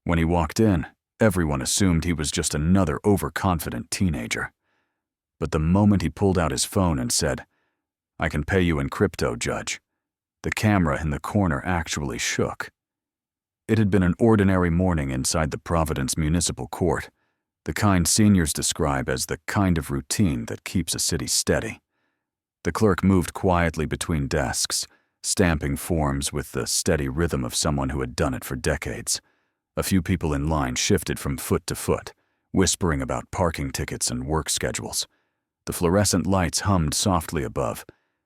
When he walked in, everyone assumed he was just another overconfident teenager. But the moment he pulled out his phone and said, "I can pay you in crypto, Judge," the camera in the corner actually shook. It had been an ordinary morning inside the Providence Municipal Court, the kind seniors describe as the kind of routine that keeps a city steady. The clerk moved quietly between desks, stamping forms with the steady rhythm of someone who had done it for decades. A few people in line shifted from foot to foot, whispering about parking tickets and work schedules. The fluorescent lights hummed softly above,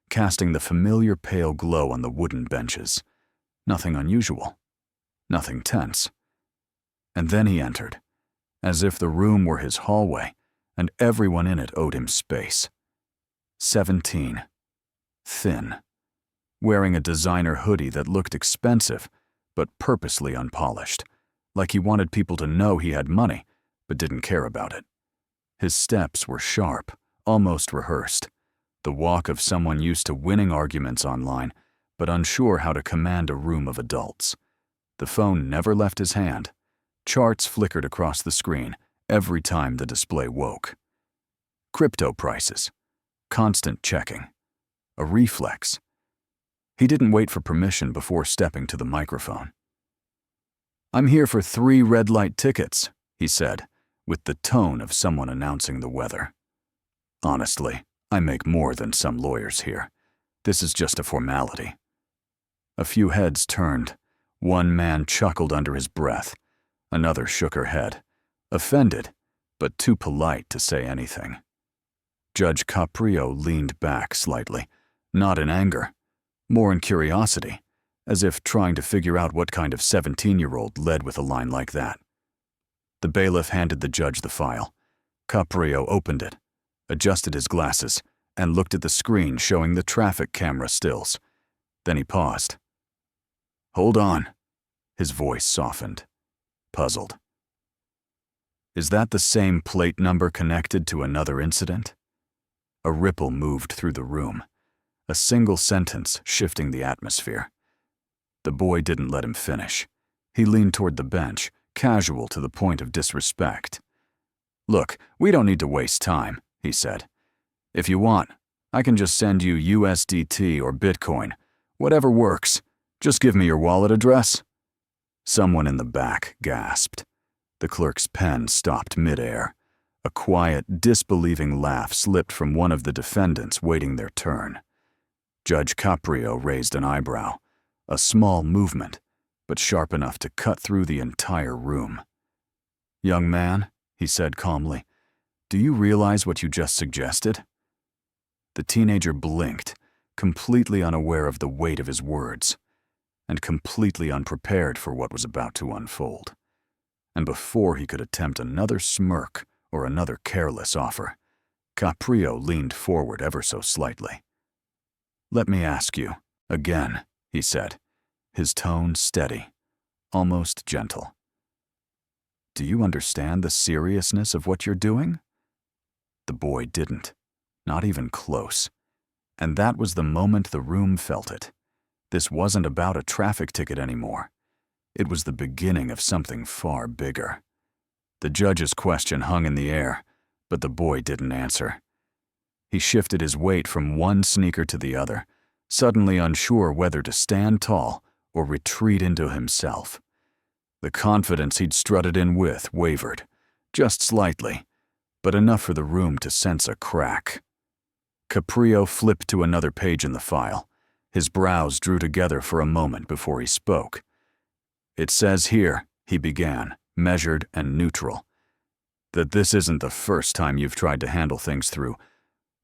casting the familiar pale glow on the wooden benches. Nothing unusual. Nothing tense. And then he entered, as if the room were his hallway, and everyone in it owed him space. 17. Thin. Wearing a designer hoodie that looked expensive, but purposely unpolished, like he wanted people to know he had money, but didn't care about it. His steps were sharp, almost rehearsed, the walk of someone used to winning arguments online, but unsure how to command a room of adults. The phone never left his hand. Charts flickered across the screen every time the display woke. Crypto prices. Constant checking. A reflex. He didn't wait for permission before stepping to the microphone. "I'm here for 3 red light tickets," he said, with the tone of someone announcing the weather. "Honestly, I make more than some lawyers here. This is just a formality." A few heads turned. One man chuckled under his breath. Another shook her head, offended, but too polite to say anything. Judge Caprio leaned back slightly, not in anger, more in curiosity, as if trying to figure out what kind of 17-year-old led with a line like that. The bailiff handed the judge the file. Caprio opened it, adjusted his glasses, and looked at the screen showing the traffic camera stills. Then he paused. "Hold on." His voice softened, puzzled. "Is that the same plate number connected to another incident?" A ripple moved through the room, a single sentence shifting the atmosphere. The boy didn't let him finish. He leaned toward the bench, casual to the point of disrespect. "Look, we don't need to waste time," he said. "If you want, I can just send you USDT or Bitcoin, whatever works. Just give me your wallet address." Someone in the back gasped. The clerk's pen stopped midair. A quiet, disbelieving laugh slipped from one of the defendants waiting their turn. Judge Caprio raised an eyebrow, a small movement, but sharp enough to cut through the entire room. "Young man," he said calmly, "do you realize what you just suggested?" The teenager blinked, completely unaware of the weight of his words, and completely unprepared for what was about to unfold. And before he could attempt another smirk or another careless offer, Caprio leaned forward ever so slightly. "Let me ask you, again," he said, his tone steady, almost gentle. "Do you understand the seriousness of what you're doing?" The boy didn't, not even close. And that was the moment the room felt it. This wasn't about a traffic ticket anymore. It was the beginning of something far bigger. The judge's question hung in the air, but the boy didn't answer. He shifted his weight from one sneaker to the other, suddenly unsure whether to stand tall or retreat into himself. The confidence he'd strutted in with wavered, just slightly, but enough for the room to sense a crack. Caprio flipped to another page in the file. His brows drew together for a moment before he spoke. "It says here," he began, measured and neutral, "that this isn't the first time you've tried to handle things through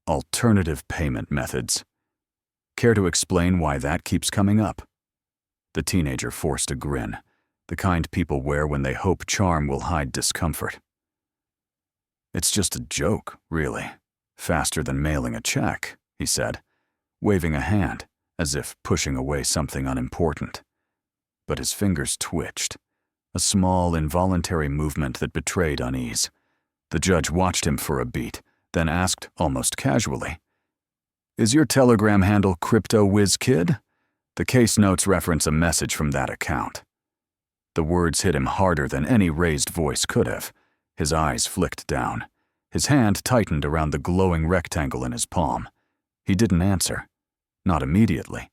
alternative payment methods. Care to explain why that keeps coming up?" The teenager forced a grin, the kind people wear when they hope charm will hide discomfort. "It's just a joke, really. Faster than mailing a check," he said, waving a hand, as if pushing away something unimportant. But his fingers twitched, a small, involuntary movement that betrayed unease. The judge watched him for a beat, then asked almost casually, "Is your Telegram handle Crypto Whiz Kid? The case notes reference a message from that account." The words hit him harder than any raised voice could have. His eyes flicked down. His hand tightened around the glowing rectangle in his palm. He didn't answer. Not immediately.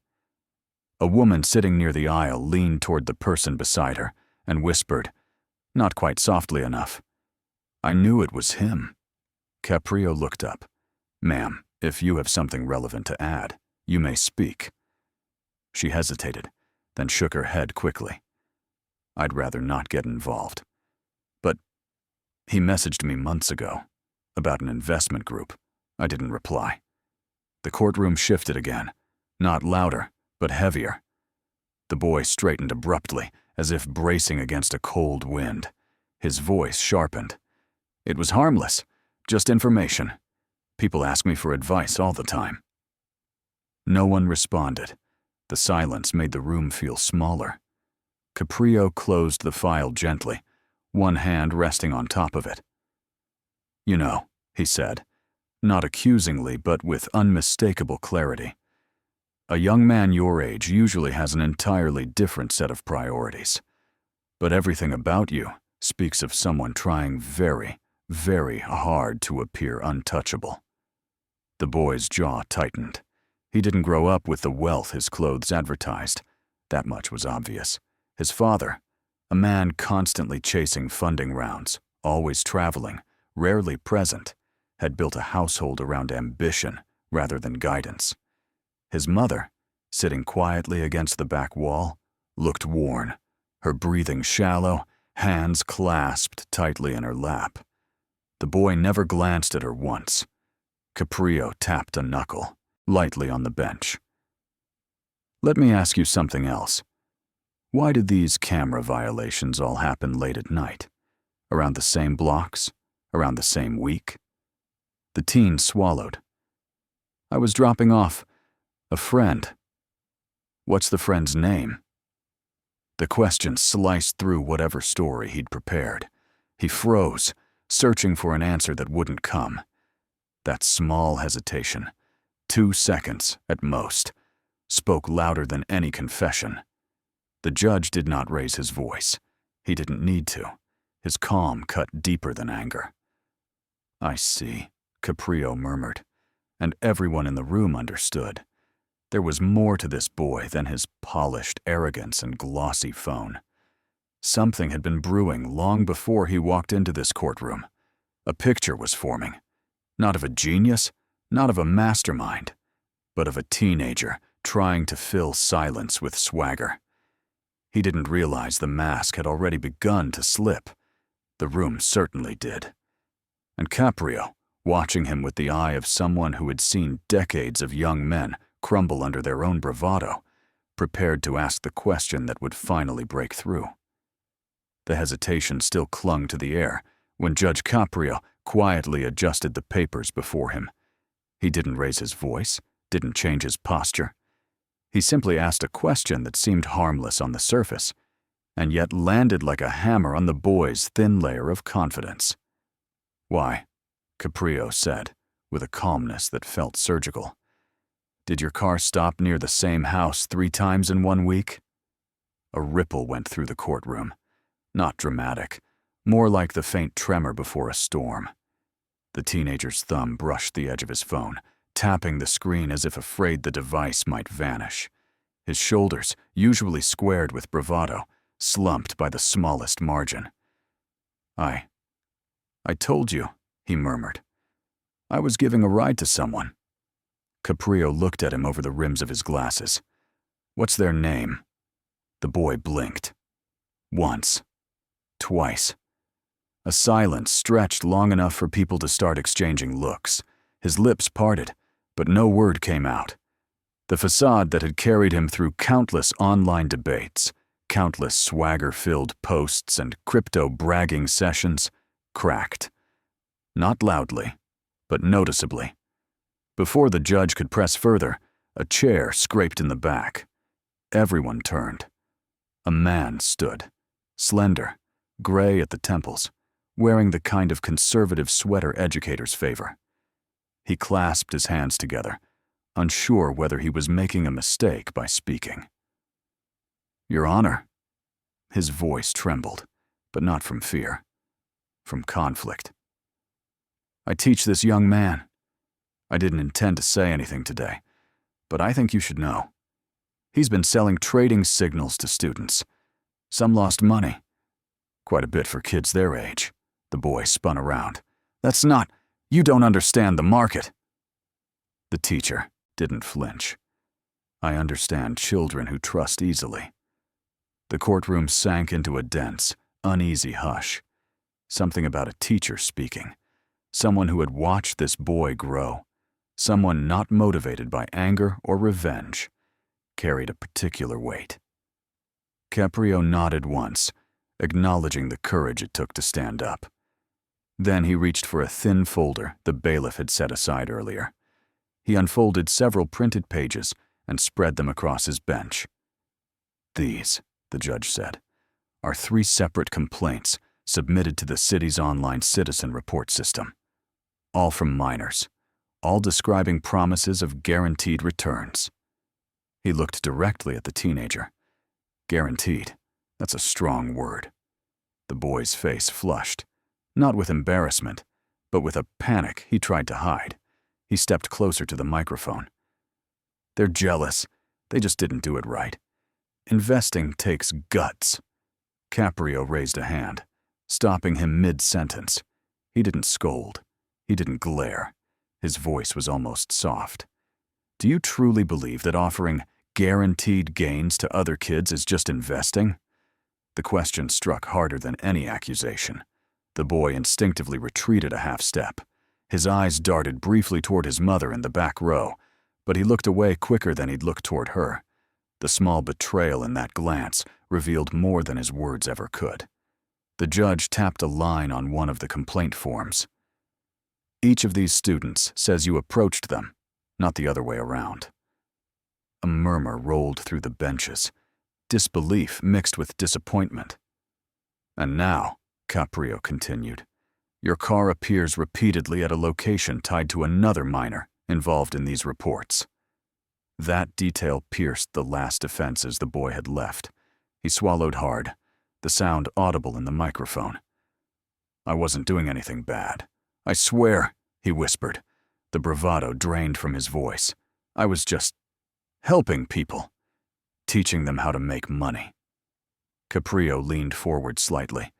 A woman sitting near the aisle leaned toward the person beside her and whispered, not quite softly enough. I knew it was him. Caprio looked up. Ma'am, if you have something relevant to add, you may speak. She hesitated, then shook her head quickly. I'd rather not get involved. But he messaged me months ago about an investment group. I didn't reply. The courtroom shifted again, not louder, but heavier. The boy straightened abruptly, as if bracing against a cold wind. His voice sharpened. It was harmless, just information. People ask me for advice all the time. No one responded. The silence made the room feel smaller. Caprio closed the file gently, one hand resting on top of it. You know, he said, not accusingly but with unmistakable clarity. A young man your age usually has an entirely different set of priorities. But everything about you speaks of someone trying very, very hard to appear untouchable. The boy's jaw tightened. He didn't grow up with the wealth his clothes advertised. That much was obvious. His father, a man constantly chasing funding rounds, always traveling, rarely present, had built a household around ambition rather than guidance. His mother, sitting quietly against the back wall, looked worn, her breathing shallow, hands clasped tightly in her lap. The boy never glanced at her once. Caprio tapped a knuckle, lightly on the bench. Let me ask you something else. Why did these camera violations all happen late at night? Around the same blocks? Around the same week? The teen swallowed. I was dropping off a friend. What's the friend's name? The question sliced through whatever story he'd prepared. He froze, searching for an answer that wouldn't come. That small hesitation, 2 seconds at most, spoke louder than any confession. The judge did not raise his voice. He didn't need to. His calm cut deeper than anger. I see, Caprio murmured, and everyone in the room understood. There was more to this boy than his polished arrogance and glossy phone. Something had been brewing long before he walked into this courtroom. A picture was forming, not of a genius, not of a mastermind, but of a teenager trying to fill silence with swagger. He didn't realize the mask had already begun to slip. The room certainly did. And Caprio, watching him with the eye of someone who had seen decades of young men crumble under their own bravado, prepared to ask the question that would finally break through. The hesitation still clung to the air when Judge Caprio quietly adjusted the papers before him. He didn't raise his voice, didn't change his posture. He simply asked a question that seemed harmless on the surface, and yet landed like a hammer on the boy's thin layer of confidence. Why, Caprio said, with a calmness that felt surgical. Did your car stop near the same house 3 times in 1 week? A ripple went through the courtroom. Not dramatic, more like the faint tremor before a storm. The teenager's thumb brushed the edge of his phone, tapping the screen as if afraid the device might vanish. His shoulders, usually squared with bravado, slumped by the smallest margin. I told you, he murmured. I was giving a ride to someone. Caprio looked at him over the rims of his glasses. What's their name? The boy blinked. Once. Twice. A silence stretched long enough for people to start exchanging looks. His lips parted, but no word came out. The facade that had carried him through countless online debates, countless swagger-filled posts and crypto-bragging sessions, cracked. Not loudly, but noticeably. Before the judge could press further, a chair scraped in the back. Everyone turned. A man stood, slender, gray at the temples, wearing the kind of conservative sweater educators favor. He clasped his hands together, unsure whether he was making a mistake by speaking. Your Honor. His voice trembled, but not from fear, from conflict. "I teach this young man. I didn't intend to say anything today, but I think you should know. He's been selling trading signals to students. Some lost money. Quite a bit for kids their age." The boy spun around. "That's not... You don't understand the market." The teacher didn't flinch. "I understand children who trust easily." The courtroom sank into a dense, uneasy hush. Something about a teacher speaking. Someone who had watched this boy grow. Someone not motivated by anger or revenge. Carried a particular weight. Caprio nodded once, acknowledging the courage it took to stand up. Then he reached for a thin folder the bailiff had set aside earlier. He unfolded several printed pages and spread them across his bench. "These," the judge said, "are 3 separate complaints submitted to the city's online citizen report system. All from minors, all describing promises of guaranteed returns." He looked directly at the teenager. "Guaranteed, that's a strong word." The boy's face flushed, not with embarrassment, but with a panic he tried to hide. He stepped closer to the microphone. "They're jealous. They just didn't do it right. Investing takes guts." Caprio raised a hand, stopping him mid-sentence. He didn't scold. He didn't glare. His voice was almost soft. "Do you truly believe that offering guaranteed gains to other kids is just investing?" The question struck harder than any accusation. The boy instinctively retreated a half step. His eyes darted briefly toward his mother in the back row, but he looked away quicker than he'd looked toward her. The small betrayal in that glance revealed more than his words ever could. The judge tapped a line on one of the complaint forms. "Each of these students says you approached them, not the other way around." A murmur rolled through the benches, disbelief mixed with disappointment. "And now," Caprio continued, "your car appears repeatedly at a location tied to another minor involved in these reports." That detail pierced the last defenses the boy had left. He swallowed hard, the sound audible in the microphone. "I wasn't doing anything bad. I swear," he whispered, the bravado drained from his voice. "I was just helping people, teaching them how to make money." Caprio leaned forward slightly,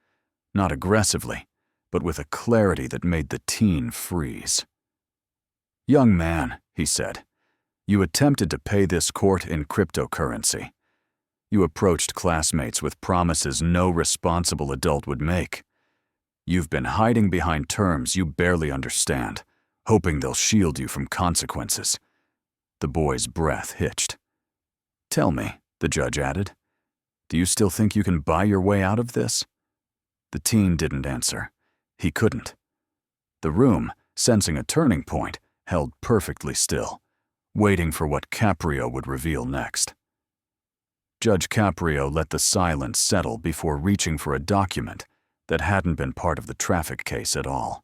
not aggressively, but with a clarity that made the teen freeze. "Young man," he said, "you attempted to pay this court in cryptocurrency. You approached classmates with promises no responsible adult would make. You've been hiding behind terms you barely understand, hoping they'll shield you from consequences." The boy's breath hitched. "Tell me," the judge added, "do you still think you can buy your way out of this?" The teen didn't answer. He couldn't. The room, sensing a turning point, held perfectly still, waiting for what Caprio would reveal next. Judge Caprio let the silence settle before reaching for a document that hadn't been part of the traffic case at all.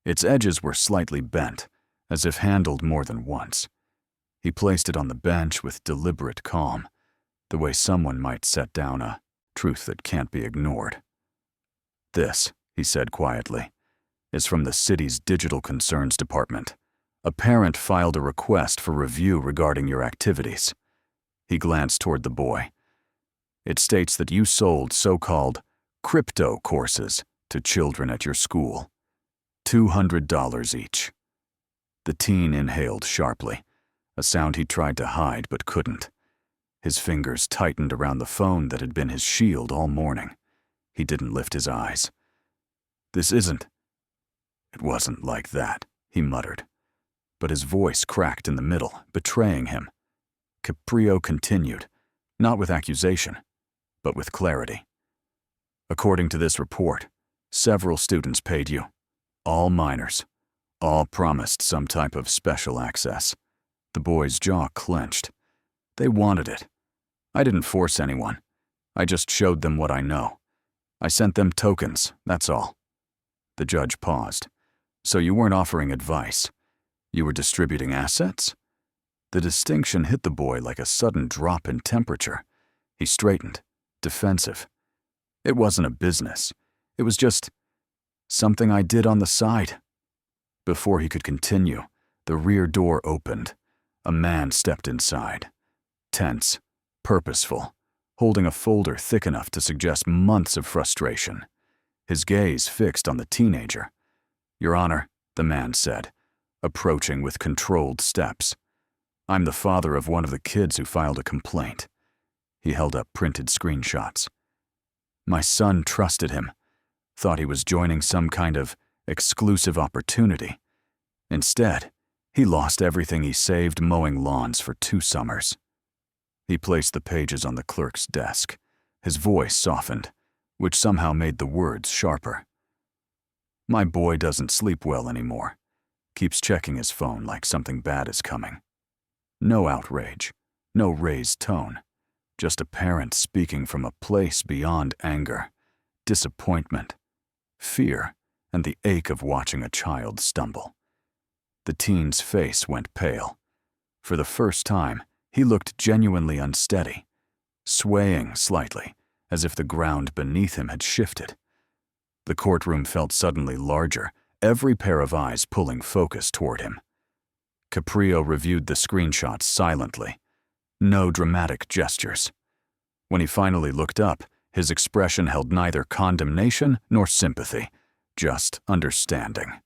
Its edges were slightly bent, as if handled more than once. He placed it on the bench with deliberate calm, the way someone might set down a truth that can't be ignored. "This," he said quietly, "is from the city's Digital Concerns Department. A parent filed a request for review regarding your activities." He glanced toward the boy. "It states that you sold so-called crypto courses to children at your school. $200 each." The teen inhaled sharply, a sound he tried to hide but couldn't. His fingers tightened around the phone that had been his shield all morning. He didn't lift his eyes. "This isn't..." "It wasn't like that," he muttered. But his voice cracked in the middle, betraying him. Caprio continued, not with accusation, but with clarity. "According to this report, several students paid you. All minors. All promised some type of special access." The boy's jaw clenched. "They wanted it. I didn't force anyone. I just showed them what I know. I sent them tokens, that's all." The judge paused. "So you weren't offering advice. You were distributing assets?" The distinction hit the boy like a sudden drop in temperature. He straightened, defensive. It wasn't a business. It was just something I did on the side. Before he could continue, the rear door opened. A man stepped inside. Tense, purposeful, holding a folder thick enough to suggest months of frustration. His gaze fixed on the teenager. "Your Honor," the man said, approaching with controlled steps. "I'm the father of one of the kids who filed a complaint." He held up printed screenshots. "My son trusted him, thought he was joining some kind of exclusive opportunity. Instead, he lost everything he saved mowing lawns for 2 summers." He placed the pages on the clerk's desk. His voice softened, which somehow made the words sharper. "My boy doesn't sleep well anymore. Keeps checking his phone like something bad is coming." No outrage, no raised tone, just a parent speaking from a place beyond anger, disappointment, fear, and the ache of watching a child stumble. The teen's face went pale. For the first time, he looked genuinely unsteady, swaying slightly, as if the ground beneath him had shifted. The courtroom felt suddenly larger, every pair of eyes pulling focus toward him. Caprio reviewed the screenshots silently. No dramatic gestures. When he finally looked up, his expression held neither condemnation nor sympathy, just understanding.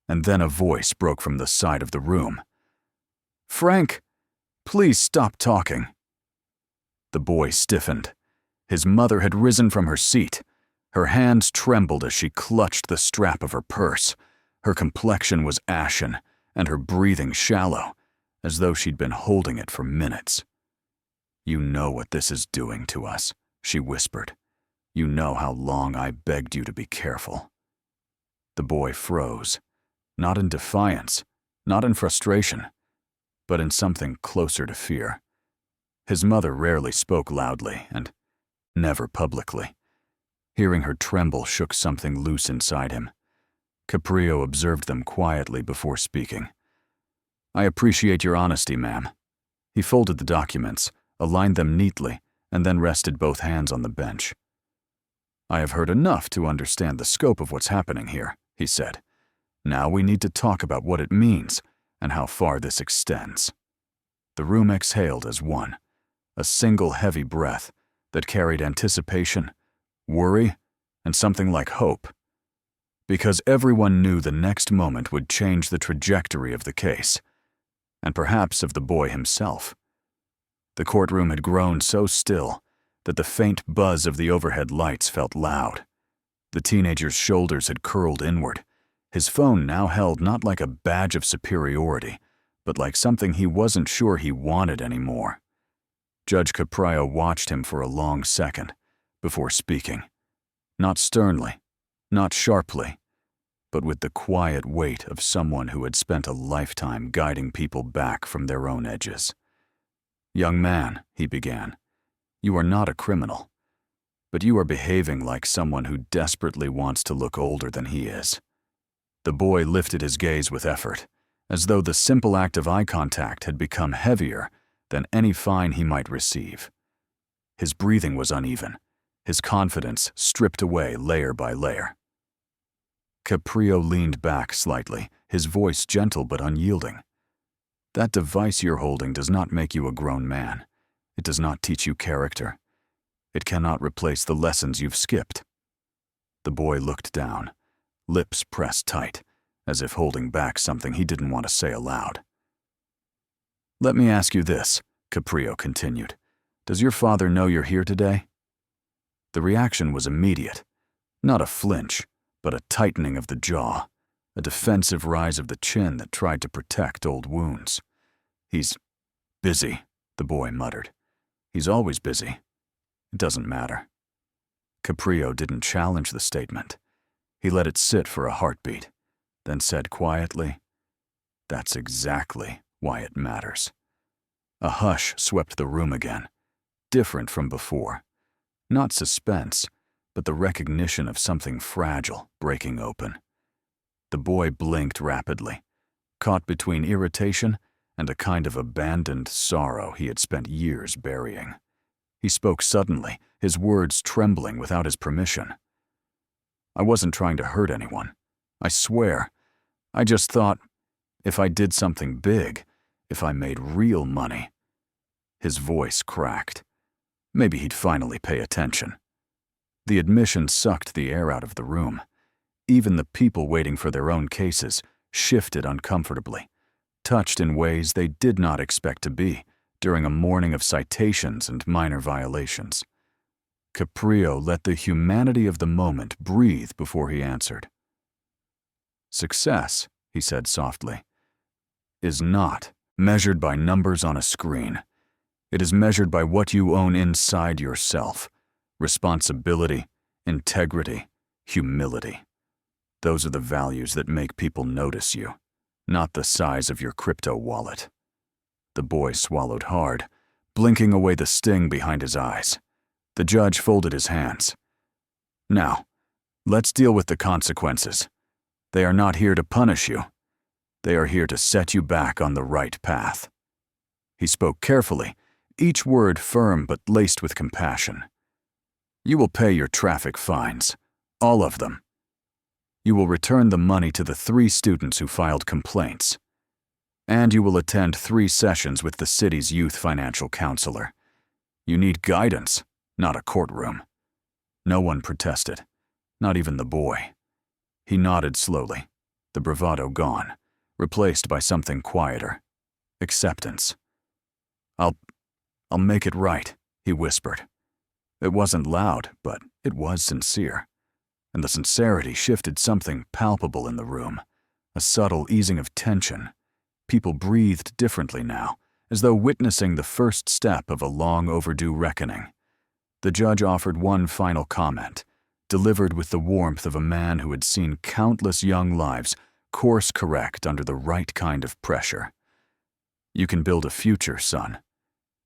And then a voice broke from the side of the room. "Frank, please stop talking." The boy stiffened. His mother had risen from her seat. Her hands trembled as she clutched the strap of her purse. Her complexion was ashen, and her breathing shallow, as though she'd been holding it for minutes. "You know what this is doing to us," she whispered. "You know how long I begged you to be careful." The boy froze, not in defiance, not in frustration, but in something closer to fear. His mother rarely spoke loudly, and never publicly. Hearing her tremble shook something loose inside him. Caprio observed them quietly before speaking. "I appreciate your honesty, ma'am." He folded the documents, aligned them neatly, and then rested both hands on the bench. "I have heard enough to understand the scope of what's happening here," he said. "Now we need to talk about what it means and how far this extends." The room exhaled as one, a single heavy breath that carried anticipation, worry, and something like hope. Because everyone knew the next moment would change the trajectory of the case, and perhaps of the boy himself. The courtroom had grown so still that the faint buzz of the overhead lights felt loud. The teenager's shoulders had curled inward. His phone now held not like a badge of superiority, but like something he wasn't sure he wanted anymore. Judge Caprio watched him for a long second before speaking. Not sternly, not sharply, but with the quiet weight of someone who had spent a lifetime guiding people back from their own edges. "Young man," he began, "you are not a criminal, but you are behaving like someone who desperately wants to look older than he is." The boy lifted his gaze with effort, as though the simple act of eye contact had become heavier than any fine he might receive. His breathing was uneven, his confidence stripped away layer by layer. Caprio leaned back slightly, his voice gentle but unyielding. "That device you're holding does not make you a grown man. It does not teach you character. It cannot replace the lessons you've skipped." The boy looked down, lips pressed tight, as if holding back something he didn't want to say aloud. "Let me ask you this," Caprio continued. "Does your father know you're here today?" The reaction was immediate. Not a flinch, but a tightening of the jaw, a defensive rise of the chin that tried to protect old wounds. "He's busy," the boy muttered. "He's always busy. It doesn't matter." Caprio didn't challenge the statement. He let it sit for a heartbeat, then said quietly, "That's exactly why it matters." A hush swept the room again, different from before. Not suspense, but the recognition of something fragile breaking open. The boy blinked rapidly, caught between irritation and a kind of abandoned sorrow he had spent years burying. He spoke suddenly, his words trembling without his permission. "I wasn't trying to hurt anyone. I swear. I just thought, if I did something big, if I made real money." His voice cracked. Maybe he'd finally pay attention. The admission sucked the air out of the room. Even the people waiting for their own cases shifted uncomfortably, touched in ways they did not expect to be during a morning of citations and minor violations. Caprio let the humanity of the moment breathe before he answered. "Success," he said softly, "is not measured by numbers on a screen. It is measured by what you own inside yourself: responsibility, integrity, humility. Those are the values that make people notice you, not the size of your crypto wallet." The boy swallowed hard, blinking away the sting behind his eyes. The judge folded his hands. "Now, let's deal with the consequences. They are not here to punish you. They are here to set you back on the right path." He spoke carefully, each word firm but laced with compassion. "You will pay your traffic fines, all of them. You will return the money to the 3 students who filed complaints. And you will attend 3 sessions with the city's youth financial counselor. You need guidance, not a courtroom." No one protested, not even the boy. He nodded slowly, the bravado gone, replaced by something quieter: acceptance. I'll make it right," he whispered. It wasn't loud, but it was sincere. And the sincerity shifted something palpable in the room, a subtle easing of tension. People breathed differently now, as though witnessing the first step of a long overdue reckoning. The judge offered one final comment, delivered with the warmth of a man who had seen countless young lives course correct under the right kind of pressure. "You can build a future, son,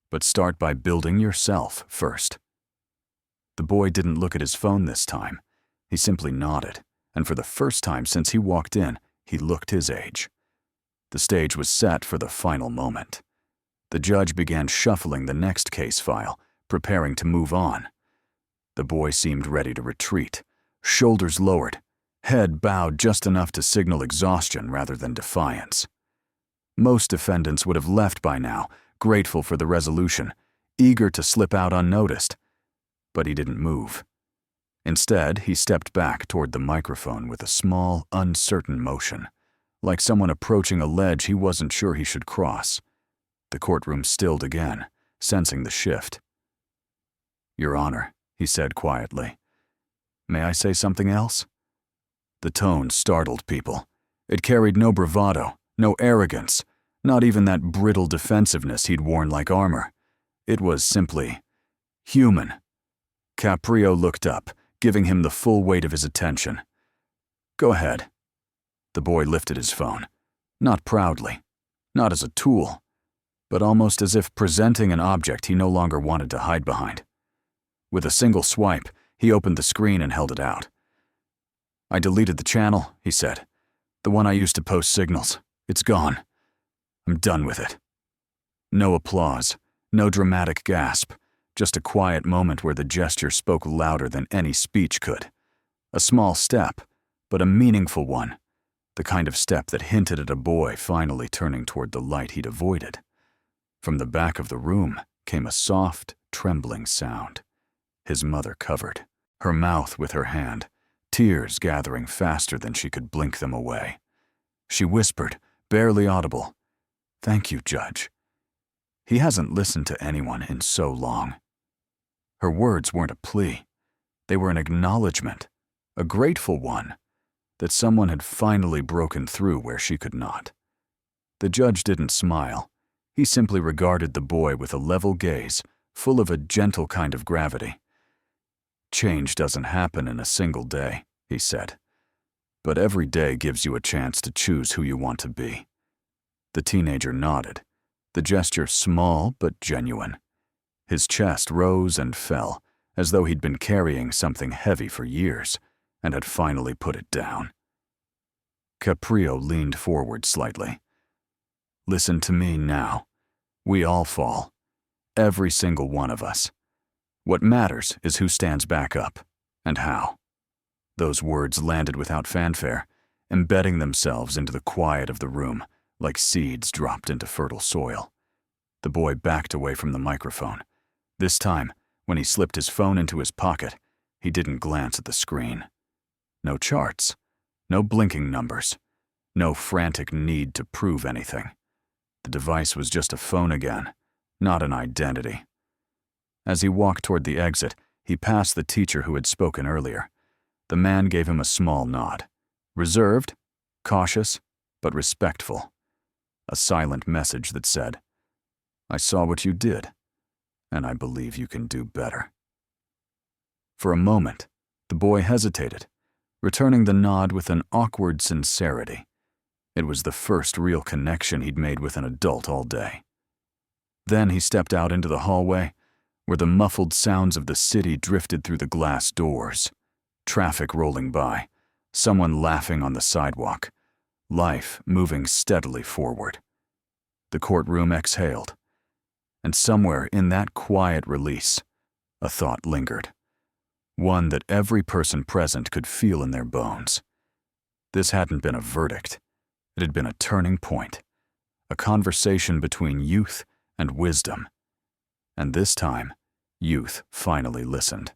but start by building yourself first." The boy didn't look at his phone this time. He simply nodded, and for the first time since he walked in, he looked his age. The stage was set for the final moment. The judge began shuffling the next case file, preparing to move on. The boy seemed ready to retreat, shoulders lowered, head bowed just enough to signal exhaustion rather than defiance. Most defendants would have left by now, grateful for the resolution, eager to slip out unnoticed. But he didn't move. Instead, he stepped back toward the microphone with a small, uncertain motion, like someone approaching a ledge he wasn't sure he should cross. The courtroom stilled again, sensing the shift. "Your Honor," he said quietly, "may I say something else?" The tone startled people. It carried no bravado, no arrogance, not even that brittle defensiveness he'd worn like armor. It was simply human. Caprio looked up, giving him the full weight of his attention. "Go ahead." The boy lifted his phone, not proudly, not as a tool, but almost as if presenting an object he no longer wanted to hide behind. With a single swipe, he opened the screen and held it out. "I deleted the channel," he said. "The one I used to post signals. It's gone. I'm done with it." No applause, no dramatic gasp, just a quiet moment where the gesture spoke louder than any speech could. A small step, but a meaningful one, the kind of step that hinted at a boy finally turning toward the light he'd avoided. From the back of the room came a soft, trembling sound. His mother covered, her mouth with her hand, tears gathering faster than she could blink them away. She whispered, barely audible, "Thank you, Judge. He hasn't listened to anyone in so long." Her words weren't a plea. They were an acknowledgement, a grateful one, that someone had finally broken through where she could not. The judge didn't smile. He simply regarded the boy with a level gaze, full of a gentle kind of gravity. "Change doesn't happen in a single day," he said. "But every day gives you a chance to choose who you want to be." The teenager nodded, the gesture small but genuine. His chest rose and fell, as though he'd been carrying something heavy for years, and had finally put it down. Caprio leaned forward slightly. "Listen to me now. We all fall. Every single one of us. What matters is who stands back up, and how. Those words landed without fanfare, embedding themselves into the quiet of the room like seeds dropped into fertile soil. The boy backed away from the microphone. This time, when he slipped his phone into his pocket, he didn't glance at the screen. No charts, no blinking numbers, no frantic need to prove anything. The device was just a phone again, not an identity. As he walked toward the exit, he passed the teacher who had spoken earlier. The man gave him a small nod. Reserved, cautious, but respectful. A silent message that said, "I saw what you did, and I believe you can do better." For a moment, the boy hesitated, returning the nod with an awkward sincerity. It was the first real connection he'd made with an adult all day. Then he stepped out into the hallway, where the muffled sounds of the city drifted through the glass doors. Traffic rolling by, someone laughing on the sidewalk, life moving steadily forward. The courtroom exhaled, and somewhere in that quiet release, a thought lingered. One that every person present could feel in their bones. This hadn't been a verdict. It had been a turning point, a conversation between youth and wisdom. And this time, youth finally listened.